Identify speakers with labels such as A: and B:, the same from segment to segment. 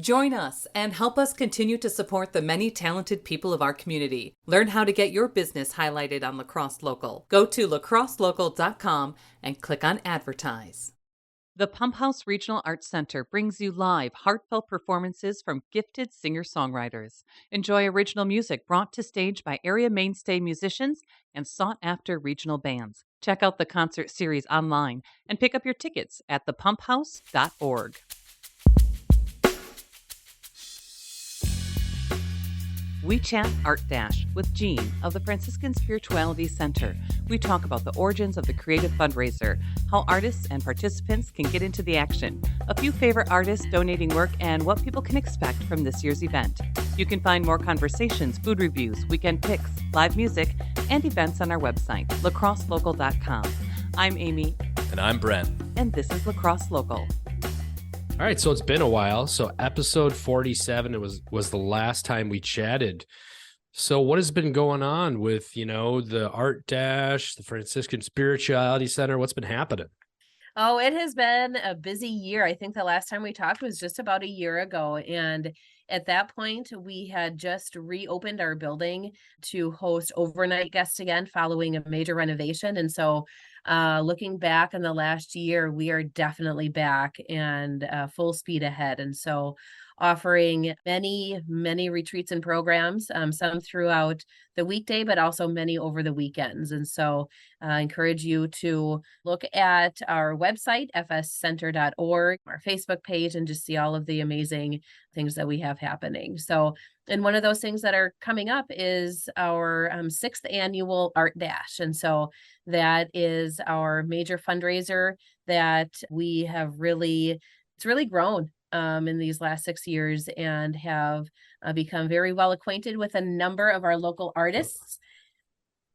A: Join us and help us continue to support the many talented people of our community. Learn how to get your business highlighted on La Crosse Local. Go to lacrosselocal.com and click on Advertise. The Pump House Regional Arts Center brings you live, heartfelt performances from gifted singer-songwriters. Enjoy original music brought to stage by area mainstay musicians and sought-after regional bands. Check out the concert series online and pick up your tickets at thepumphouse.org. We chat Art Dash with Jean of the Franciscan Spirituality Center. We talk about the origins of the creative fundraiser, how artists and participants can get into the action, a few favorite artists donating work, and what people can expect from this year's event. You can find more conversations, food reviews, weekend picks, live music, and events on our website, lacrosselocal.com. I'm Amy.
B: And I'm Brent.
A: And this is La Crosse Local.
C: All right, so it's been a while. So episode 47 was the last time we chatted. So what has been going on with, the Art Dash, the Franciscan Spirituality Center? What's been happening?
D: Oh, it has been a busy year. I think the last time we talked was just about a year ago. And at that point, we had just reopened our building to host overnight guests again following a major renovation. And so looking back in the last year, we are definitely back and full speed ahead. And so offering many retreats and programs, some throughout the weekday, but also many over the weekends. And so I encourage you to look at our website, fscenter.org, our Facebook page, and just see all of the amazing things that we have happening. So, and one of those things that are coming up is our 6th annual Art Dash. And so that is our major fundraiser that we have it's really grown in these last 6 years and have become very well acquainted with a number of our local artists.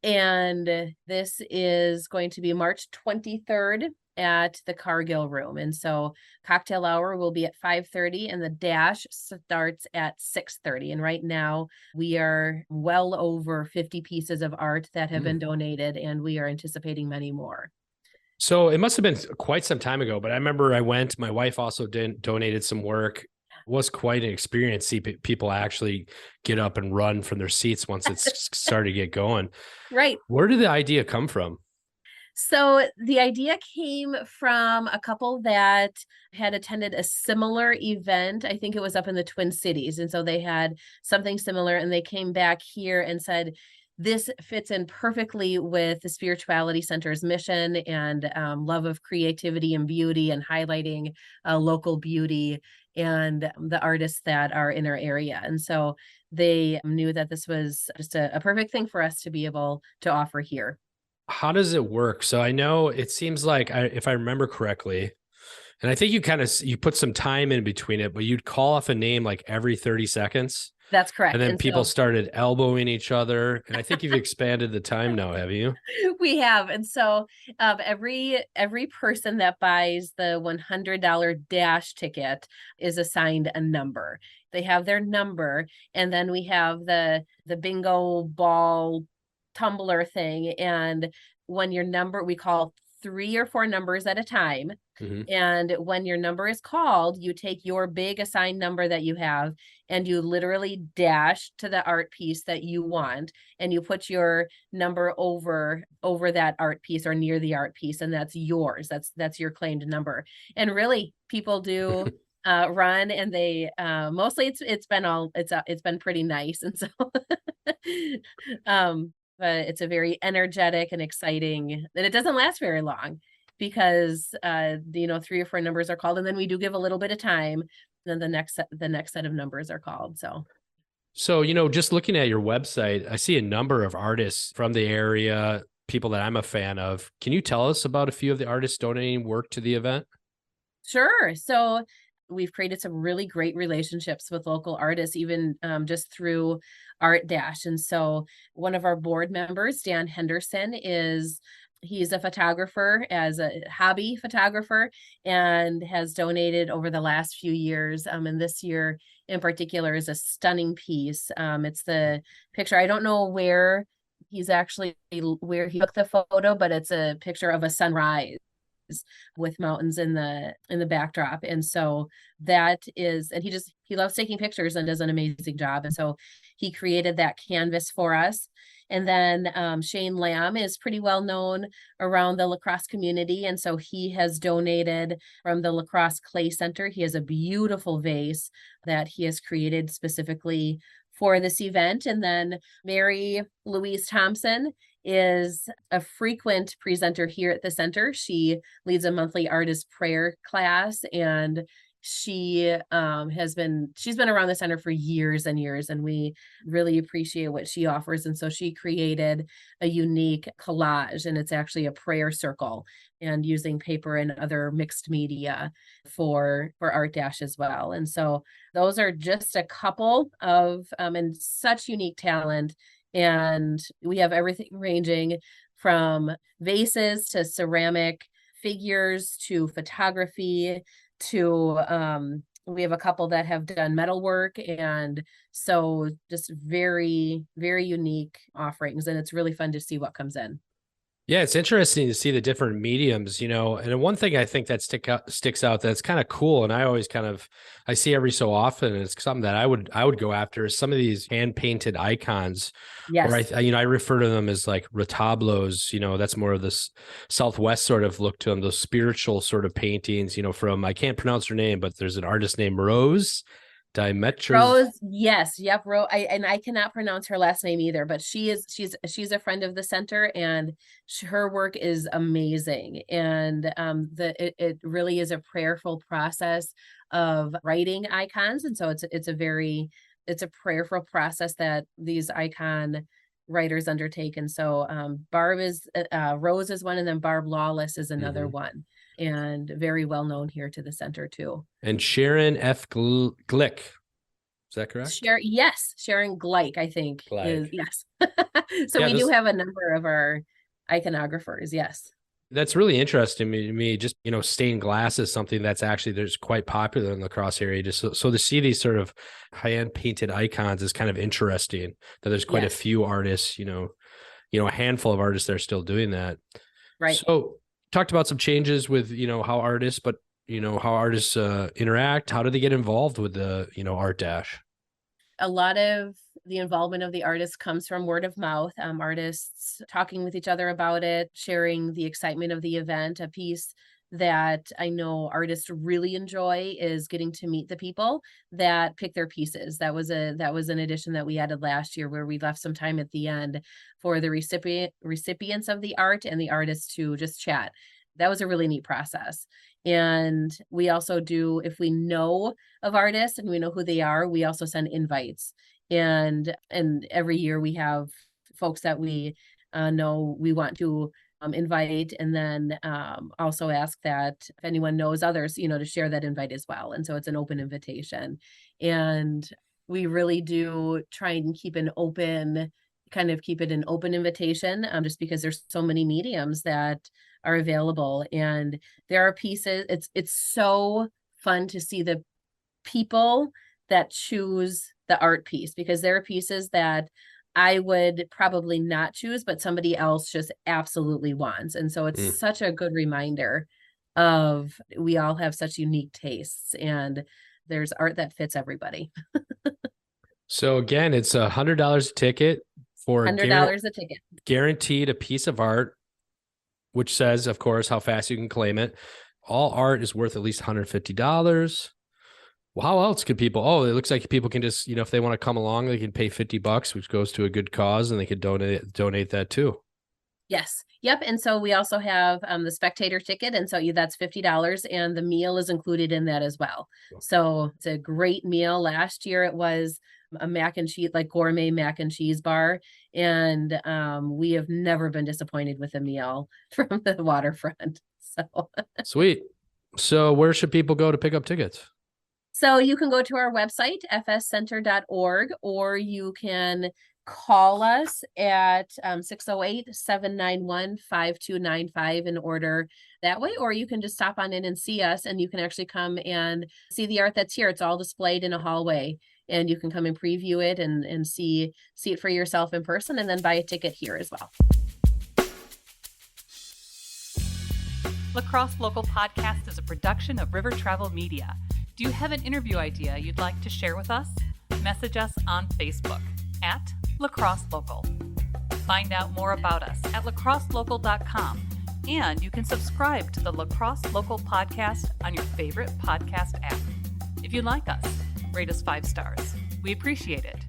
D: And this is going to be March 23rd at the Cargill Room. And so cocktail hour will be at 5:30 and the dash starts at 6:30. And right now we are well over 50 pieces of art that have been donated, and we are anticipating many more.
C: So it must have been quite some time ago, but I remember I went, my wife also donated some work. It was quite an experience. See people actually get up and run from their seats once it's started to get going.
D: Right.
C: Where did the idea come from?
D: So the idea came from a couple that had attended a similar event. I think it was up in the Twin Cities. And so they had something similar and they came back here and said, this fits in perfectly with the Spirituality Center's mission and love of creativity and beauty and highlighting local beauty and the artists that are in our area. And so they knew that this was just a perfect thing for us to be able to offer here.
C: How does it work? So I know it seems like, if I remember correctly, and I think you put some time in between it, but you'd call off a name like every 30 seconds.
D: That's correct.
C: And then people started elbowing each other. And I think you've expanded the time now, have you?
D: We have. And so every person that buys the $100 dash ticket is assigned a number. They have their number. And then we have the bingo ball tumbler thing. And when your number, we call 3 or 4 numbers at a time. Mm-hmm. And when your number is called, you take your big assigned number that you have and you literally dash to the art piece that you want. And you put your number over that art piece or near the art piece. And that's yours. That's your claimed number. And really people do run and they mostly it's been pretty nice. And so but it's a very energetic and exciting, and it doesn't last very long because 3 or 4 numbers are called, and then we do give a little bit of time, and then the next set of numbers are called. So
C: just looking at your website, I see a number of artists from the area, people that I'm a fan of. Can you tell us about a few of the artists donating work to the event?
D: Sure. So we've created some really great relationships with local artists, even just through Art Dash. And so one of our board members, Dan Henderson, he's a photographer, as a hobby photographer, and has donated over the last few years. And this year in particular is a stunning piece. It's the picture. I don't know where he took the photo, but it's a picture of a sunrise. with mountains in the backdrop. And so that is, and he loves taking pictures and does an amazing job. And so he created that canvas for us. And then Shane Lamb is pretty well known around the lacrosse community. And so he has donated from the Lacrosse Clay Center. He has a beautiful vase that he has created specifically for this event. And then Mary Louise Thompson is a frequent presenter here at the center. She leads a monthly artist prayer class, and she's been around the center for years and years, and we really appreciate what she offers. And so she created a unique collage, and it's actually a prayer circle, and using paper and other mixed media for Art Dash as well. And so those are just a couple of and such unique talent. And we have everything ranging from vases to ceramic figures to photography to we have a couple that have done metal work. And so just very, very unique offerings. And it's really fun to see what comes in.
C: Yeah, it's interesting to see the different mediums, and one thing I think that sticks out that's kind of cool, and I always I see every so often, and it's something that I would go after, is some of these hand painted icons.
D: Yes.
C: Or I refer to them as like retablos. That's more of this Southwest sort of look to them, those spiritual sort of paintings. From, I can't pronounce her name, but there's an artist named Rose
D: Rose, yes, yep, Rose. I cannot pronounce her last name either, but she's a friend of the center, and her work is amazing. And it really is a prayerful process of writing icons, and so it's a prayerful process that these icon writers undertake. And so Rose is one, and then Barb Lawless is another one, and very well known here to the center too.
C: And Sharon F. Glick. Is that correct?
D: Sharon Glick, I think.
C: Glick.
D: Yes. So we do have a number of our iconographers. Yes.
C: That's really interesting to me. Just, stained glass is something that's actually there's quite popular in the lacrosse area. Just so to see these sort of high-end painted icons is kind of interesting, that there's quite a few artists, a handful of artists that are still doing that.
D: Right.
C: So talked about some changes with, how artists interact. How do they get involved with the, Art Dash?
D: A lot of the involvement of the artists comes from word of mouth, artists talking with each other about it, sharing the excitement of the event. A piece that I know artists really enjoy is getting to meet the people that pick their pieces. That was an addition that we added last year, where we left some time at the end for the recipients of the art and the artists to just chat. That was a really neat process. And we also do, if we know of artists and we know who they are, we also send invites. And every year we have folks that we know we want to invite, and then also ask that if anyone knows others, to share that invite as well. And so it's an open invitation. And we really do try and keep it an open invitation, just because there's so many mediums that are available. And there are pieces, it's so fun to see the people that choose the art piece, because there are pieces that I would probably not choose, but somebody else just absolutely wants. And so it's such a good reminder of, we all have such unique tastes, and there's art that fits everybody.
C: So again, it's $100 a ticket for
D: $100 a ticket.
C: Guaranteed a piece of art, which says, of course, how fast you can claim it. All art is worth at least $150. Well, how else could people? Oh, it looks like people can just, if they want to come along, they can pay $50, which goes to a good cause, and they could donate that too.
D: Yes. Yep. And so we also have the spectator ticket. And so that's $50, and the meal is included in that as well. Cool. So it's a great meal. Last year it was a mac and cheese, like gourmet mac and cheese bar. And we have never been disappointed with a meal from the waterfront. So
C: sweet. So where should people go to pick up tickets?
D: So you can go to our website, fscenter.org, or you can call us at 608-791-5295 and order that way, or you can just stop on in and see us, and you can actually come and see the art that's here. It's all displayed in a hallway, and you can come and preview it and see it for yourself in person, and then buy a ticket here as well.
A: Lacrosse Local Podcast is a production of River Travel Media. Do you have an interview idea you'd like to share with us? Message us on Facebook at Lacrosse Local. Find out more about us at lacrosselocal.com, and you can subscribe to the Lacrosse Local Podcast on your favorite podcast app. If you like us, rate us 5 stars. We appreciate it.